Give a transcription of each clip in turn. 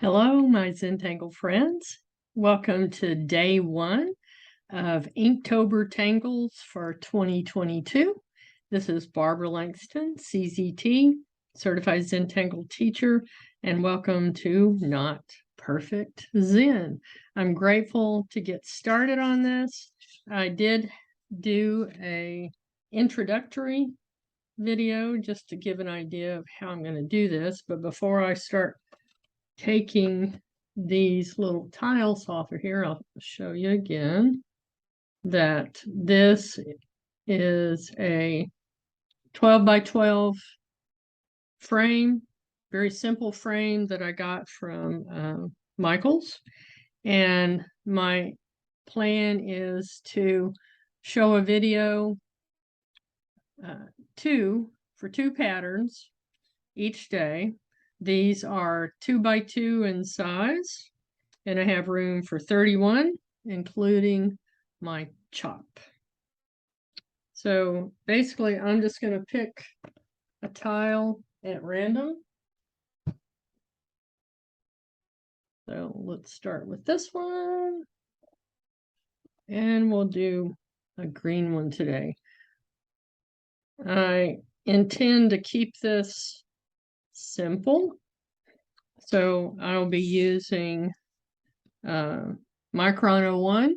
Hello, my Zentangle friends. Welcome to day one of Inktober Tangles for 2022. This is Barbara Langston, CZT, Certified Zentangle Teacher, and welcome to Not Perfect Zen. I'm grateful to get started on this. I did do an introductory video just to give an idea of how I'm going to do this, but before I start taking these little tiles off of here, I'll show you again that this is a 12 by 12 frame, very simple frame that I got from Michael's. And my plan is to show a video for two patterns each day. These are 2 by 2 in size, and I have room for 31, including my chop. So basically, I'm just going to pick a tile at random. So let's start with this one, and we'll do a green one today. I intend to keep this simple, so I'll be using Micron 01,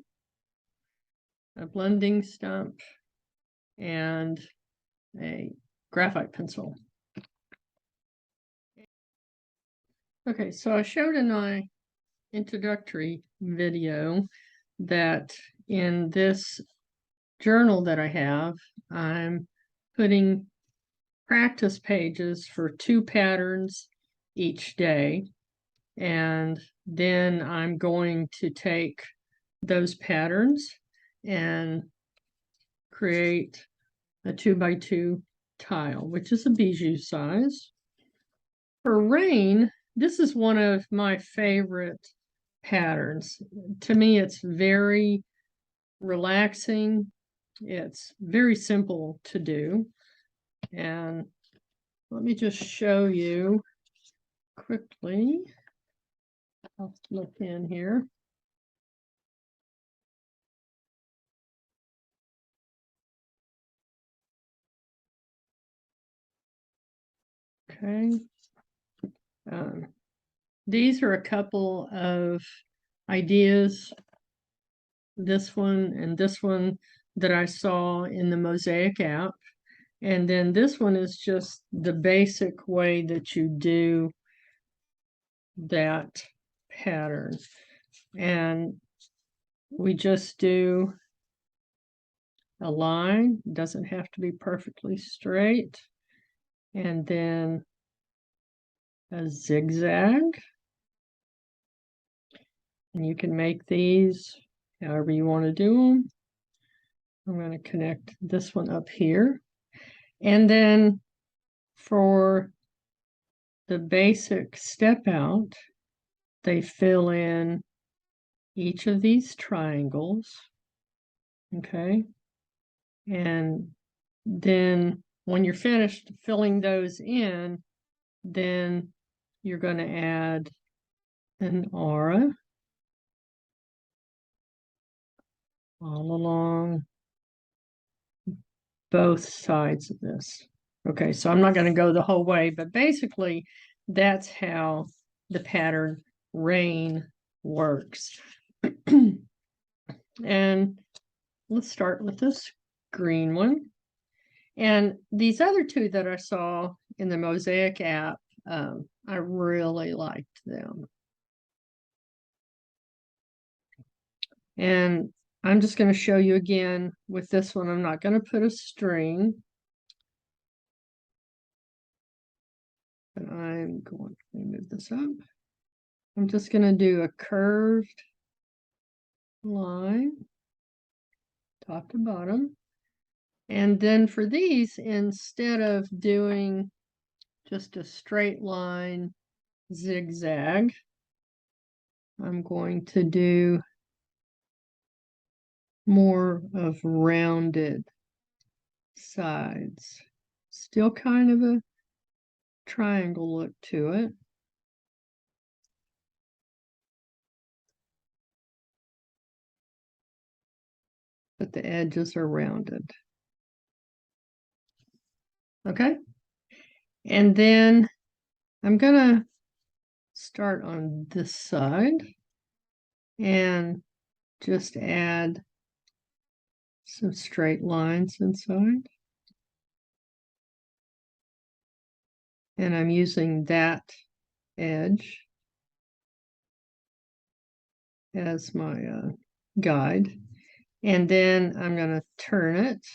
a blending stump, and a graphite pencil. Okay, so I showed in my introductory video that in this journal that I have, I'm putting practice pages for 2 patterns each day, and then I'm going to take those patterns and create a 2 by 2 tile, which is a bijou size. For rain, this is one of my favorite patterns. To me, it's very relaxing. It's very simple to do. And let me just show you quickly. I'll look in here. Okay. These are a couple of ideas, this one and this one, that I saw in the Mosaic app. And then this one is just the basic way that you do that pattern. And we just do a line, it doesn't have to be perfectly straight, and then a zigzag. And you can make these however you want to do them. I'm going to connect this one up here. And then for the basic step out, they fill in each of these triangles. Okay. And then when you're finished filling those in, then you're going to add an aura all along both sides of this. Okay, so I'm not going to go the whole way, but basically that's how the pattern rain works. And let's start with this green one. And these other two that I saw in the Mosaic app, I really liked them. And I'm just going to show you again with this one. I'm not going to put a string. But I'm going to move this up. I'm just going to do a curved line, top to bottom. And then for these, instead of doing just a straight line zigzag, I'm going to do more of rounded sides. Still kind of a triangle look to it. but the edges are rounded. Okay, and then I'm gonna start on this side and just add some straight lines inside. And I'm using that edge as my guide. And then I'm going to turn it,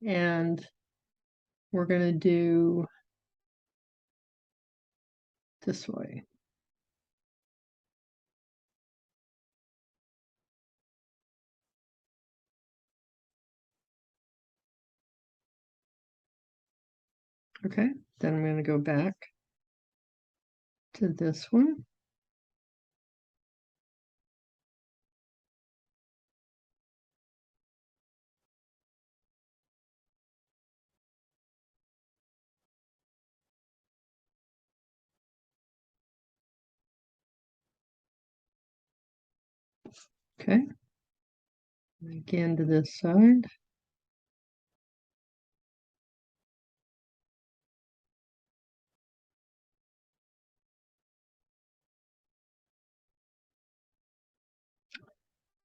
and we're going to do this way. Okay, then I'm going to go back to this one. Okay, again to this side.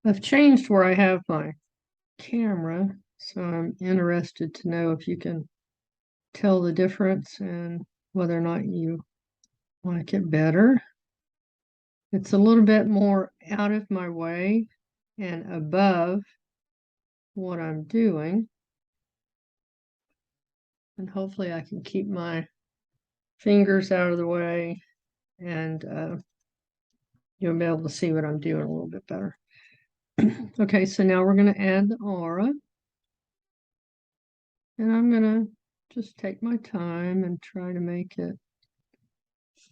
I've changed where I have my camera, so I'm interested to know if you can tell the difference and whether or not you like it better. It's a little bit more out of my way and above what I'm doing. And hopefully I can keep my fingers out of the way, and you'll be able to see what I'm doing a little bit better. Okay, so now we're going to add the aura. And I'm going to just take my time and try to make it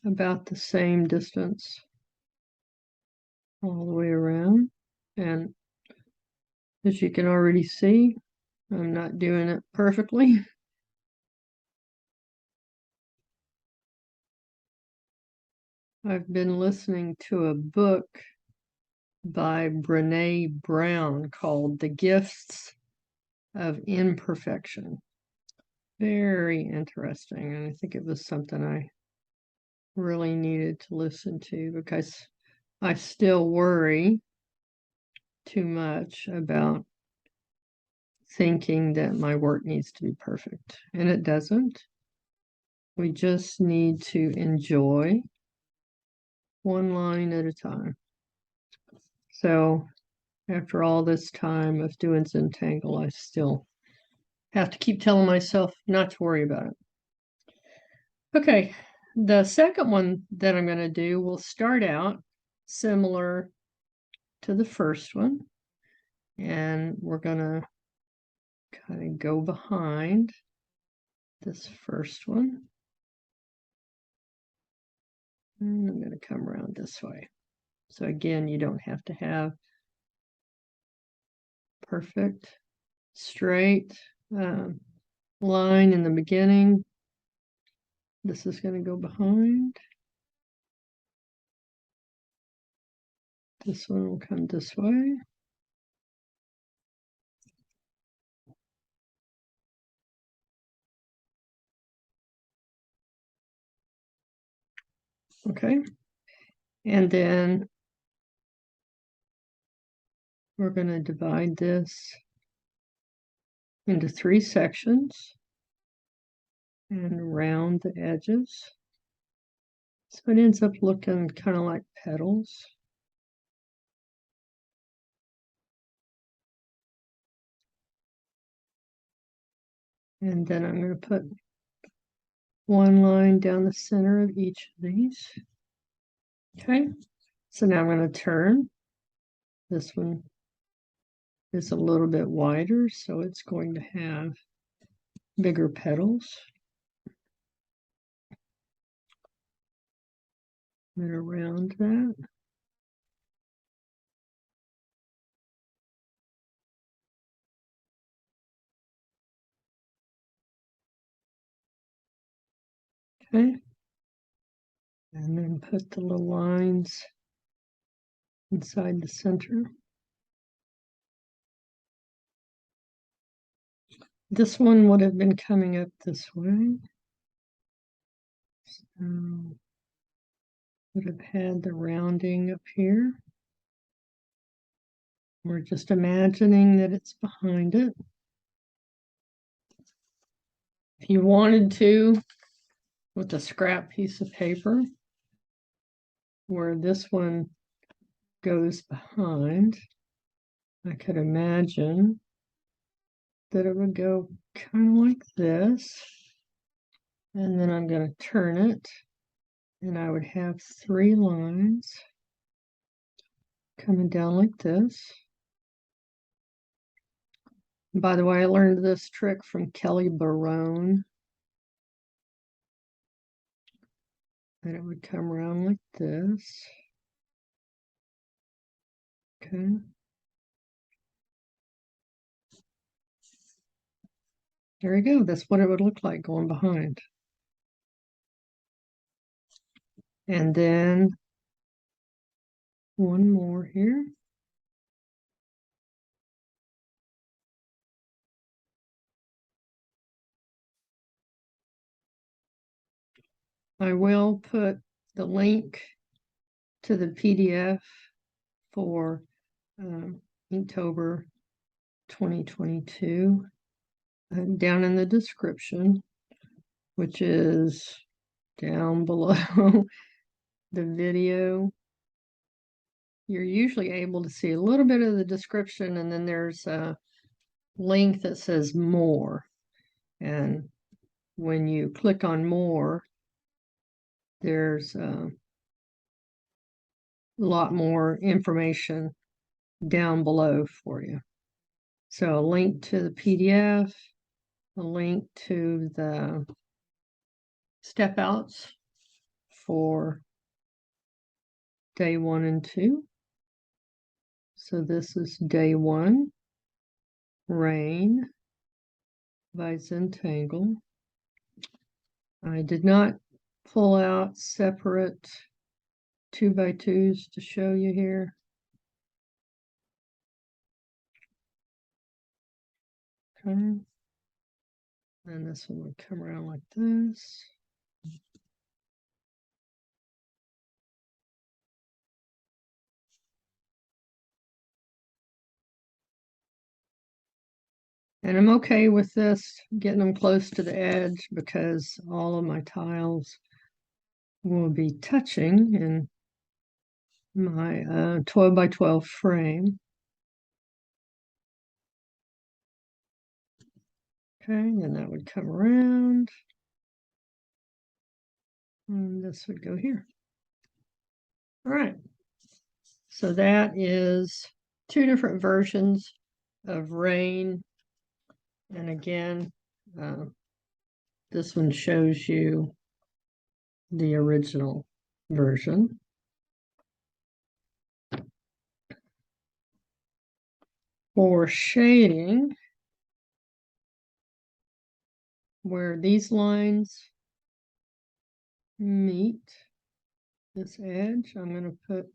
about the same distance all the way around. And as you can already see, I'm not doing it perfectly. I've been listening to a book by Brené Brown called The Gifts of Imperfection. Very interesting, and I think it was something I really needed to listen to because I still worry too much about thinking that my work needs to be perfect, and it doesn't. We just need to enjoy one line at a time. So after all this time of doing Zentangle, I still have to keep telling myself not to worry about it. Okay, the second one that I'm going to do will start out similar to the first one, and we're going to kind of go behind this first one. And I'm going to come around this way. So again, you don't have to have perfect straight line in the beginning. This is going to go behind. This one will come this way. Okay. And then we're going to divide this into 3 sections and round the edges. So it ends up looking kind of like petals. And then I'm going to put one line down the center of each of these. Okay, so now I'm going to turn. This one is a little bit wider, so it's going to have bigger petals that are around that. Okay, and then put the little lines inside the center. This one would have been coming up this way. So would have had the rounding up here. We're just imagining that it's behind it. If you wanted to, with a scrap piece of paper, where this one goes behind, I could imagine that it would go kind of like this. And then I'm going to turn it, and I would have 3 lines coming down like this. And by the way, I learned this trick from Kelly Barone. And it would come around like this. Okay. There you go. That's what it would look like going behind. And then one more here. I will put the link to the PDF for Inktober 2022 down in the description, which is down below the video. You're usually able to see a little bit of the description, and then there's a link that says more. And when you click on more, there's a lot more information down below for you. So a link to the PDF, a link to the step outs for day 1 and 2. So this is day 1, Rain by Zentangle. I did not pull out separate 2x2s to show you here. Okay. And this one would come around like this. And I'm okay with this, getting them close to the edge, because all of my tiles will be touching in my 12 by 12 frame. Okay, and that would come around. And this would go here. All right. So that is 2 different versions of Rain. And again, this one shows you the original version. For shading, where these lines meet this edge, I'm going to put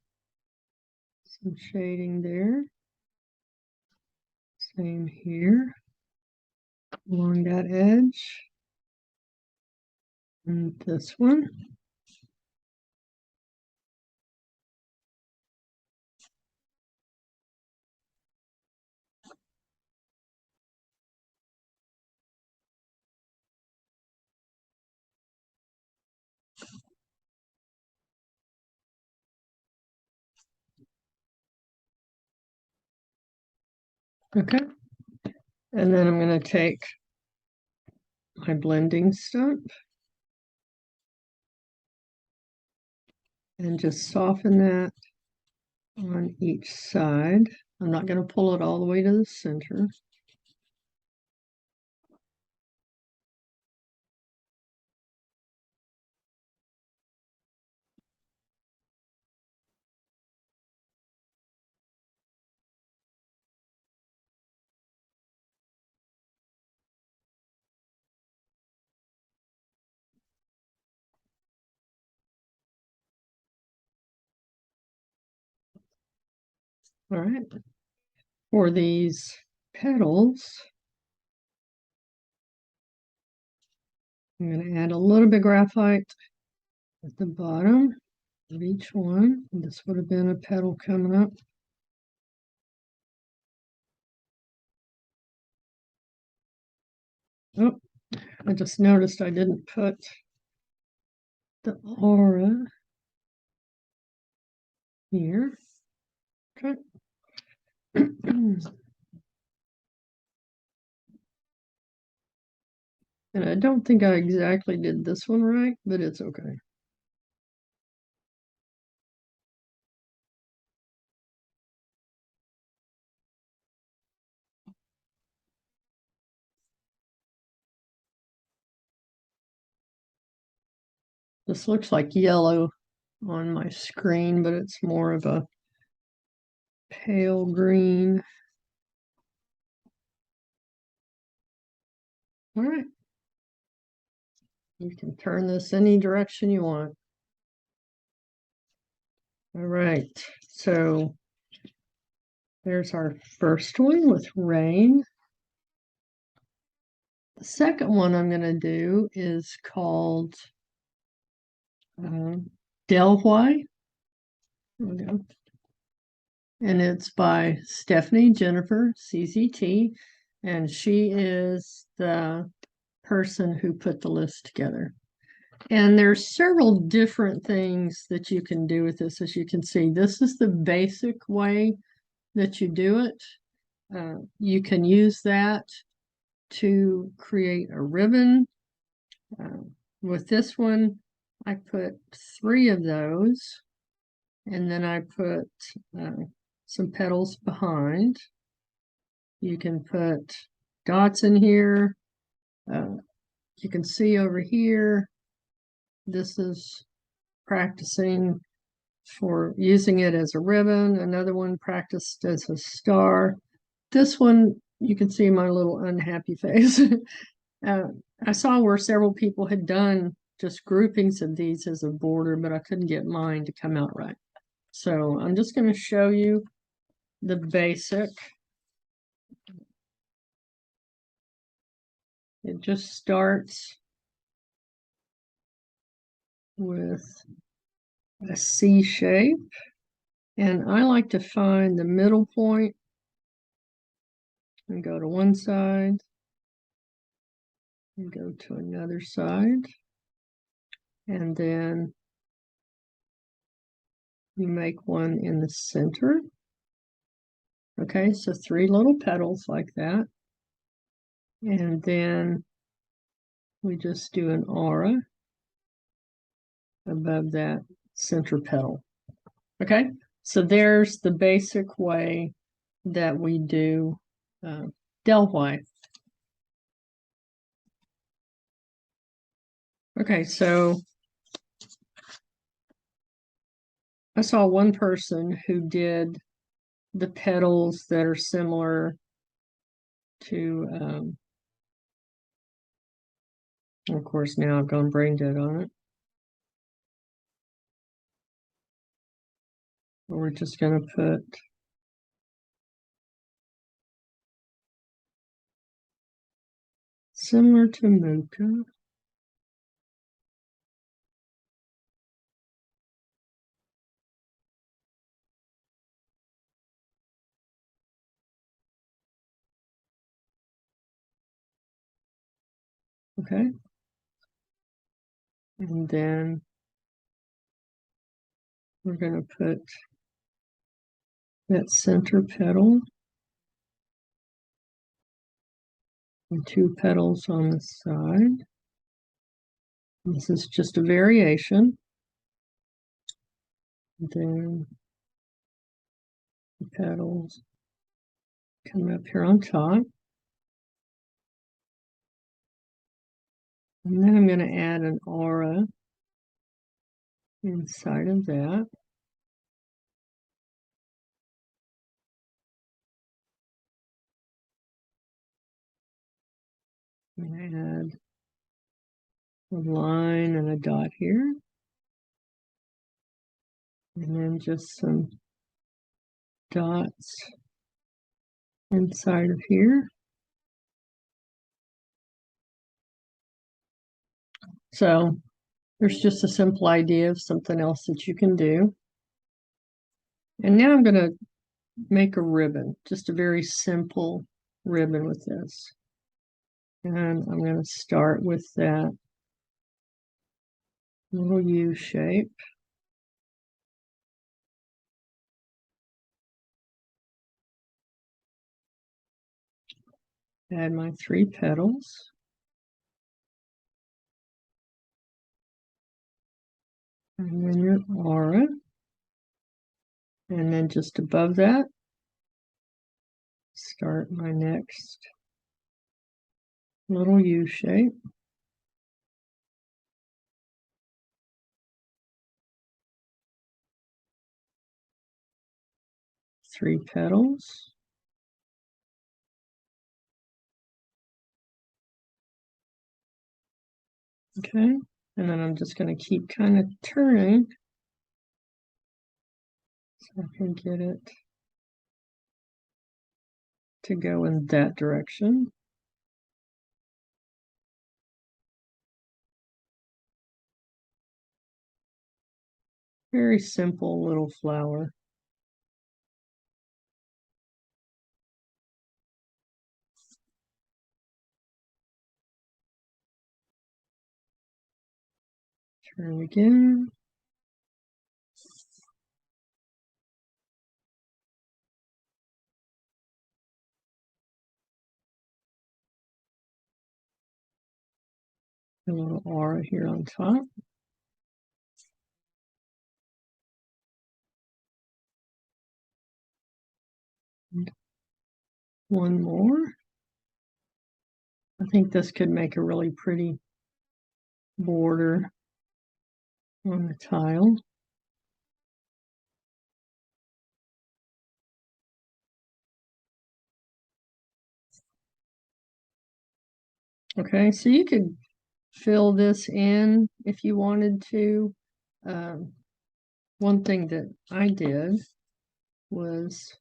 some shading there. Same here along that edge. And this one. Okay. And then I'm going to take my blending stump and just soften that on each side. I'm not going to pull it all the way to the center. All right. For these petals, I'm going to add a little bit of graphite at the bottom of each one. This would have been a petal coming up. Oh, I just noticed I didn't put the aura here. Okay. And I don't think I exactly did this one right, but it's okay. This looks like yellow on my screen, but it's more of a pale green. All right. You can turn this any direction you want. All right. So there's our first one with rain. The second one I'm going to do is called Delwhy. There we go. And it's by Stephanie Jennifer, CZT, and she is the person who put the list together. And there's several different things that you can do with this. As you can see, this is the basic way that you do it. You can use that to create a ribbon. With this one, I put 3 of those, and then I put some petals behind. You can put dots in here. You can see over here, this is practicing for using it as a ribbon. Another one practiced as a star. This one, you can see my little unhappy face. I saw where several people had done just groupings of these as a border, but I couldn't get mine to come out right. So I'm just going to show you the basic. It just starts with a C shape, and I like to find the middle point and go to one side and go to another side, and then you make one in the center. Okay, so 3 little petals like that, and then we just do an aura above that center petal. Okay, so there's the basic way that we do Delwhy. Okay, so I saw one person who did the petals that are similar to, of course, now I've gone brain dead on it. We're just going to put similar to Mocha. Okay. And then we're going to put that center petal and 2 petals on the side. This is just a variation. And then the petals come up here on top. And then I'm going to add an aura inside of that. I'm going to add a line and a dot here. And then just some dots inside of here. So there's just a simple idea of something else that you can do. And now I'm going to make a ribbon, just a very simple ribbon with this. And I'm going to start with that little U shape. Add my 3 petals. And then your aura. And then just above that, start my next little U shape. Three petals. Okay, and then I'm just going to keep kind of turning so I can get it to go in that direction. Very simple little flower. Turn again. A little aura here on top. And one more. I think this could make a really pretty border on the tile. Okay, so you could fill this in if you wanted to. One thing that I did was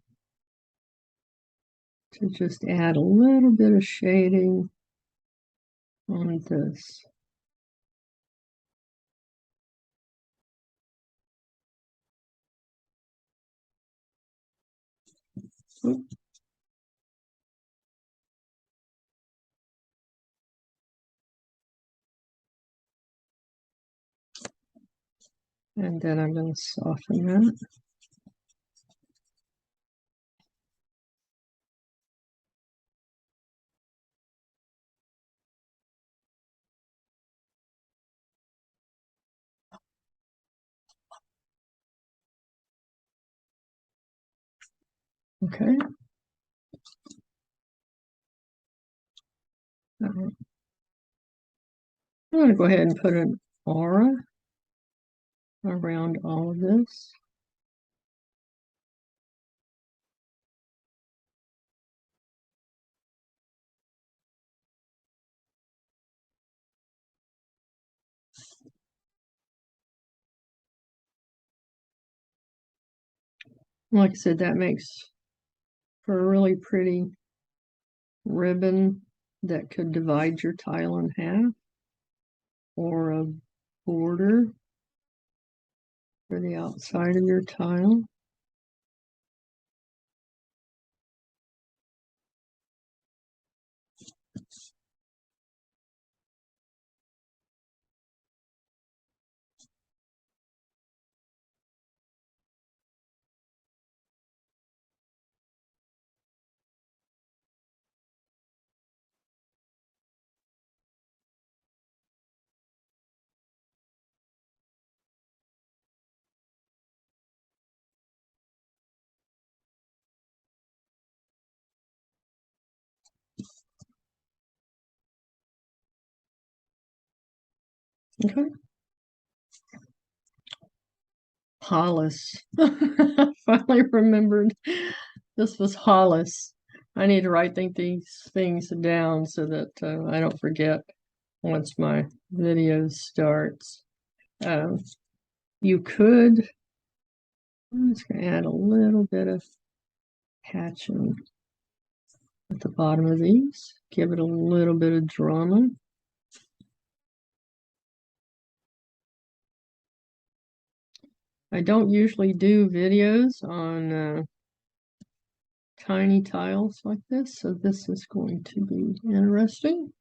to just add a little bit of shading on this. Oops. And then I'm going to soften that. Okay. All right. I'm going to go ahead and put an aura around all of this. Like I said, that makes for a really pretty ribbon that could divide your tile in half, or a border for the outside of your tile. Okay. Hollis. Finally remembered this was Hollis. I need to write these things down so that I don't forget once my video starts. You could, I'm just going to add a little bit of hatching at the bottom of these, give it a little bit of drama. I don't usually do videos on tiny tiles like this, so this is going to be interesting.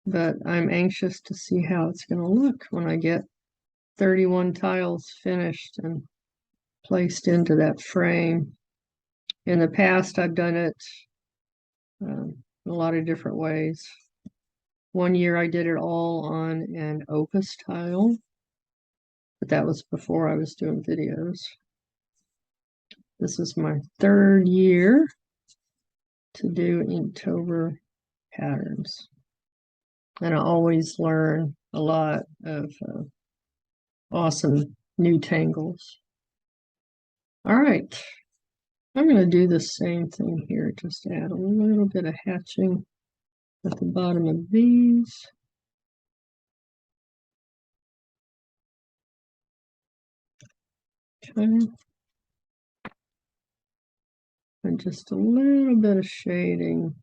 But I'm anxious to see how it's going to look when I get 31 tiles finished and placed into that frame. In the past, I've done it a lot of different ways. One year I did it all on an opus tile, but that was before I was doing videos. This is my third year to do Inktober patterns. And I always learn a lot of awesome new tangles. All right, I'm going to do the same thing here, just add a little bit of hatching at the bottom of these. Okay. And just a little bit of shading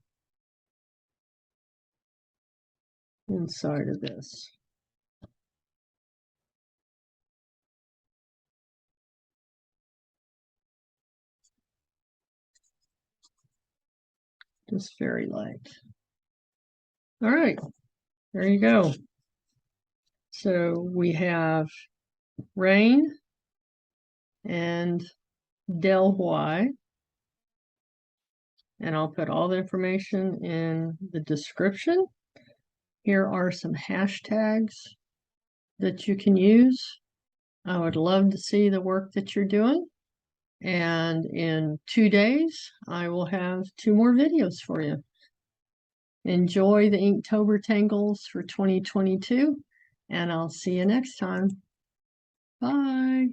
inside of this. Just very light. All right, there you go. So we have rain and Delwhy, and I'll put all the information in the description. Here are some hashtags that you can use. I would love to see the work that you're doing. And in 2 days, I will have 2 more videos for you. Enjoy the Inktober Tangles for 2022, and I'll see you next time. Bye.